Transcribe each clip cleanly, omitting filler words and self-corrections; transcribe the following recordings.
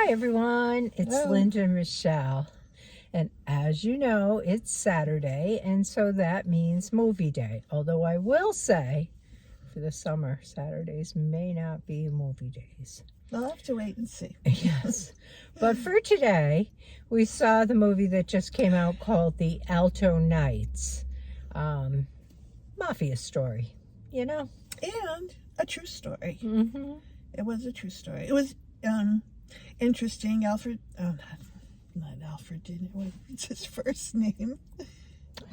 Hi everyone, it's Hello. Linda and Michelle, and as you know, it's Saturday, and so that means movie day. Although I will say, for the summer, Saturdays may not be movie days. I'll have to wait and see. Yes, but for today, we saw the movie that just came out called The Alto Knights, mafia story, you know? And a true story. Mm-hmm. It was a true story. It was interesting. Alfred, not Alfred, what's his first name?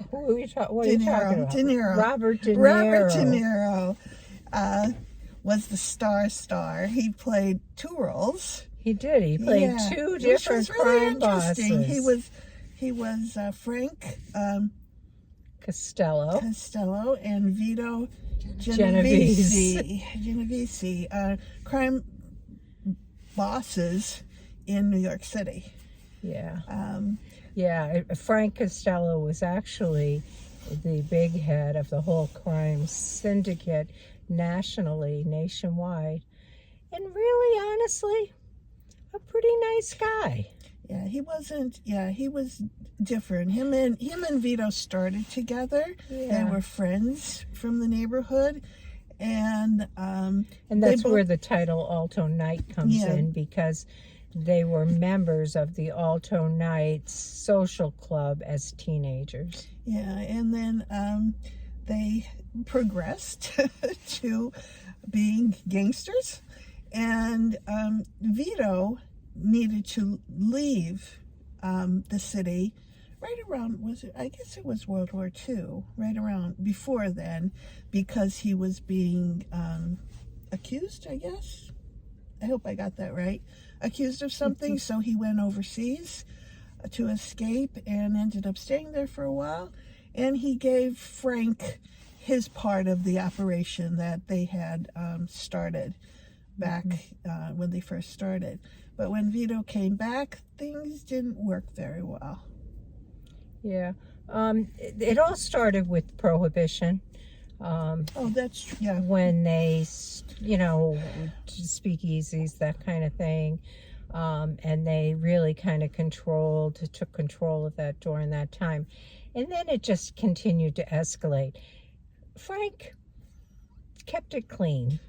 What are you talking about? De Niro. Robert De Niro. Robert De Niro was the star. He played two roles. He did. He played two different crime bosses. He was Frank Costello and Vito Genovese, crime bosses in New York City. Yeah. Frank Costello was actually the big head of the whole crime syndicate nationwide, and really, honestly, a pretty nice guy. Yeah, he was different. Him and Vito started together. Yeah. They were friends from the neighborhood, and that's where the title Alto Knight comes in, because they were members of the Alto Knights social club as teenagers. Yeah, and then they progressed to being gangsters, and Vito needed to leave the city right around, I guess it was World War II, right around before then, because he was being accused, I guess. I hope I got that right. Accused of something, so he went overseas to escape and ended up staying there for a while. And he gave Frank his part of the operation that they had started back when they first started. But when Vito came back, things didn't work very well. Yeah. It all started with Prohibition. That's true. Yeah. When they, speakeasies, that kind of thing. And they really kind of took control of that during that time. And then it just continued to escalate. Frank kept it clean,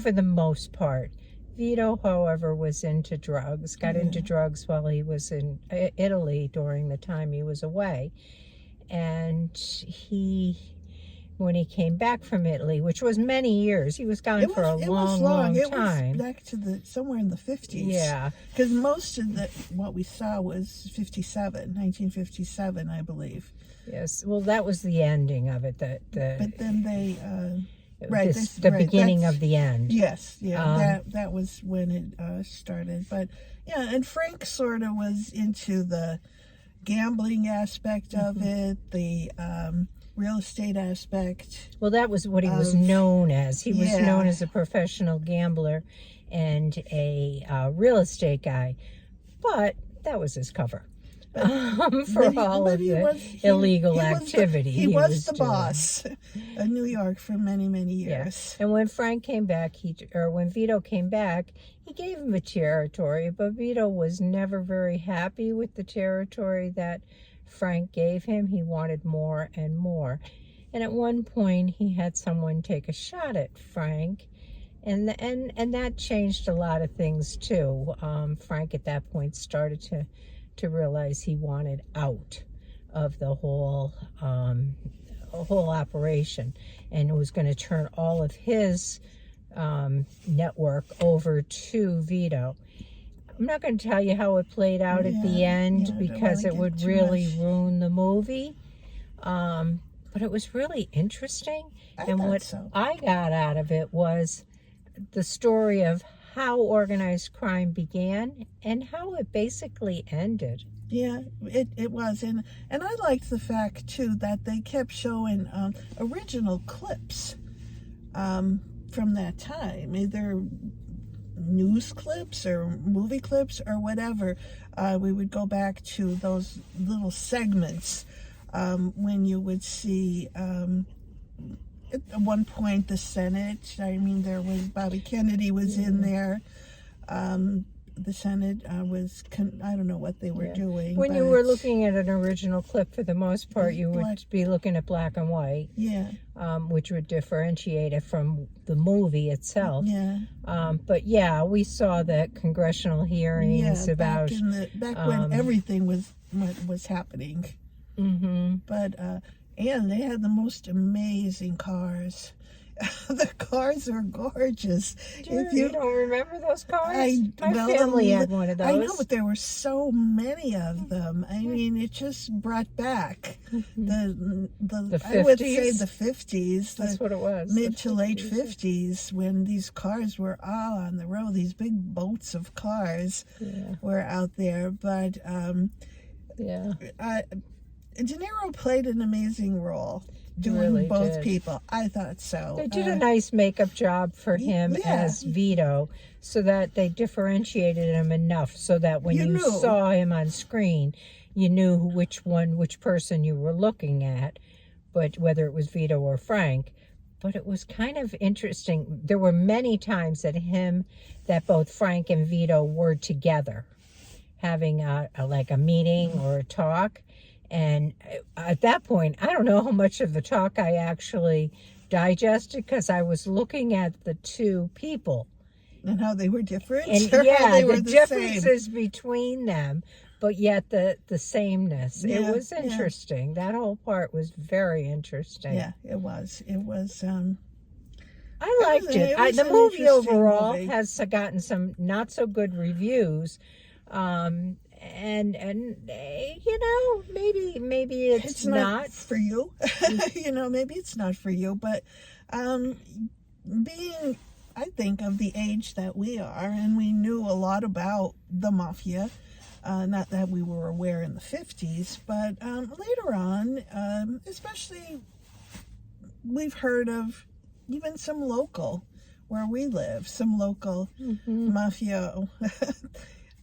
for the most part. Vito, however, was into drugs, got into drugs while he was in Italy during the time he was away. And when he came back from Italy, which was many years, he was gone for a long time. It was back to somewhere in the 50s. Yeah. Because most of what we saw was 1957, I believe. Yes. Well, that was the ending of it. But then they... the beginning of the end. Yes, that was when it started. But yeah, and Frank sort of was into the gambling aspect of it, the real estate aspect. Well, that was what he was known as. He was known as a professional gambler and a real estate guy, but that was his cover. For all of the illegal activity he was the boss of New York for many, many years. Yeah. And when Frank came back, when Vito came back, he gave him a territory, but Vito was never very happy with the territory that Frank gave him. He wanted more and more. And at one point, he had someone take a shot at Frank, and that changed a lot of things too. Frank at that point started to realize he wanted out of the whole operation, and was going to turn all of his network over to Vito. I'm not going to tell you how it played out at the end, because it would really ruin the movie. But it was really interesting. I got out of it was the story of how organized crime began and how it basically ended. Yeah, it was. And I liked the fact, too, that they kept showing original clips from that time, either news clips or movie clips or whatever. We would go back to those little segments when you would see at one point the Senate. I mean, there was Bobby Kennedy was in there. the Senate was, I don't know what they were doing. When you but were looking at an original clip, for the most part, you would black- be looking at black and white, Yeah, which would differentiate it from the movie itself. yeah, But yeah, we saw the congressional hearings yeah. about. Back when everything was happening. Mm-hmm. But and they had the most amazing cars. The cars are gorgeous. If you don't remember those cars, my well, family had one of those. I know, but there were so many of them. I mean, it just brought back the I would say 50s? the 50s. That's what it was. Mid the to late 50s. 50s, when these cars were all on the road. These big boats of cars were out there. But Yeah. De Niro played an amazing role doing really both did. people. I thought so. They did a nice makeup job for him as Vito, so that they differentiated him enough so that when you saw him on screen, you knew which person you were looking at, but whether it was Vito or Frank. But it was kind of interesting. There were many times that both Frank and Vito were together, having like a meeting or a talk. And at that point, I don't know how much of the talk I actually digested, because I was looking at the two people. And how they were different? And they were the differences between them, but yet the sameness. Yeah, it was interesting. That whole part was very interesting. Yeah, it was. It was... I liked it. The movie overall has gotten some not so good reviews. And you know, maybe it's not for you. You know, maybe it's not for you, but being, I think, of the age that we are, and we knew a lot about the mafia, not that we were aware in the 50s, but later on, especially, we've heard of even some local, where we live, some local mafia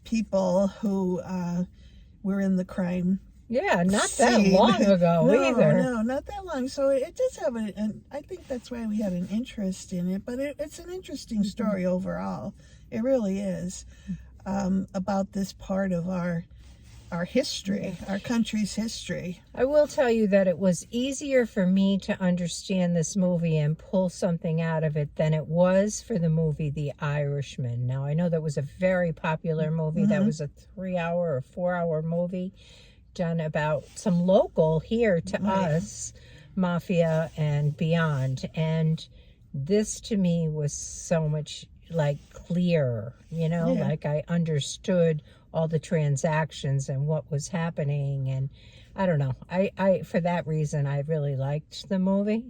people who were in the crime. Yeah, not that long ago either. No, not that long. So it does have I think that's why we had an interest in it. But it's an interesting story overall. It really is, about this part of our history, our country's history. I will tell you that it was easier for me to understand this movie and pull something out of it than it was for the movie The Irishman. Now, I know that was a very popular movie. That was a 3-hour or 4-hour movie done about some local here to us, mafia and beyond. And this to me was so much like clearer, you know, like I understood all the transactions and what was happening. And I don't know, I for that reason I really liked the movie.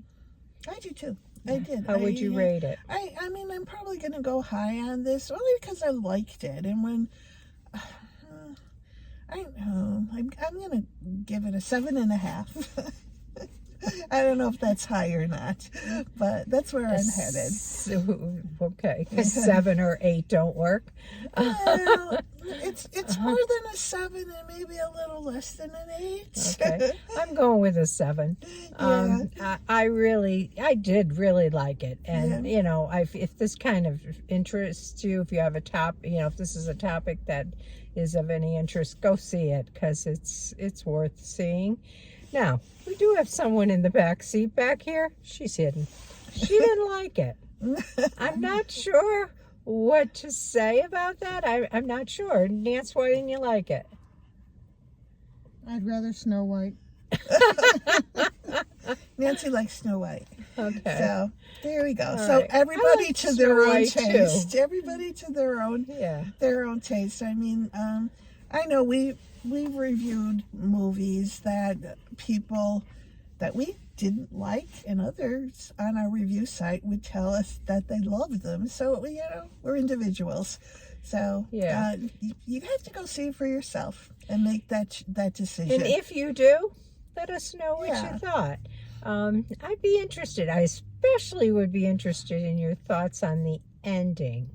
I do too. I did. How would you rate it? I mean, I'm probably going to go high on this only because I liked it. And when I don't know, I'm going to give it a 7.5. I don't know if that's high or not, but that's where I'm headed. Okay, 7 or 8 don't work. Well, it's more than a 7 and maybe a little less than an 8. Okay, I'm going with a 7. I did really like it, and you know, if this kind of interests you, if you have if this is a topic that is of any interest, go see it, because it's worth seeing. Now, we do have someone in the back seat back here. She's hidden. She didn't like it. I'm not sure what to say about that. I'm not sure. Nance, why didn't you like it? I'd rather Snow White. Nancy likes Snow White. Okay. So there we go. All So right. everybody like to Snow their own White, taste. too. Everybody to their own taste. I mean, I know we've reviewed movies that people that we didn't like, and others on our review site would tell us that they loved them. So, you know, we're individuals. So you have to go see it for yourself and make that decision. And if you do, let us know what you thought. I'd be interested. I especially would be interested in your thoughts on the ending,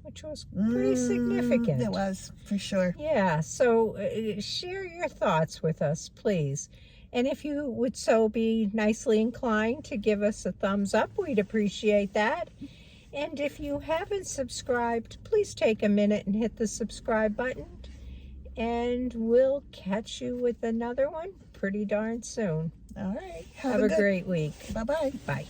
which was pretty significant. It was, for sure. Yeah, so share your thoughts with us, please. And if you would so be nicely inclined to give us a thumbs up, we'd appreciate that. And if you haven't subscribed, please take a minute and hit the subscribe button. And we'll catch you with another one pretty darn soon. All right. Have a great week. Bye-bye. Bye.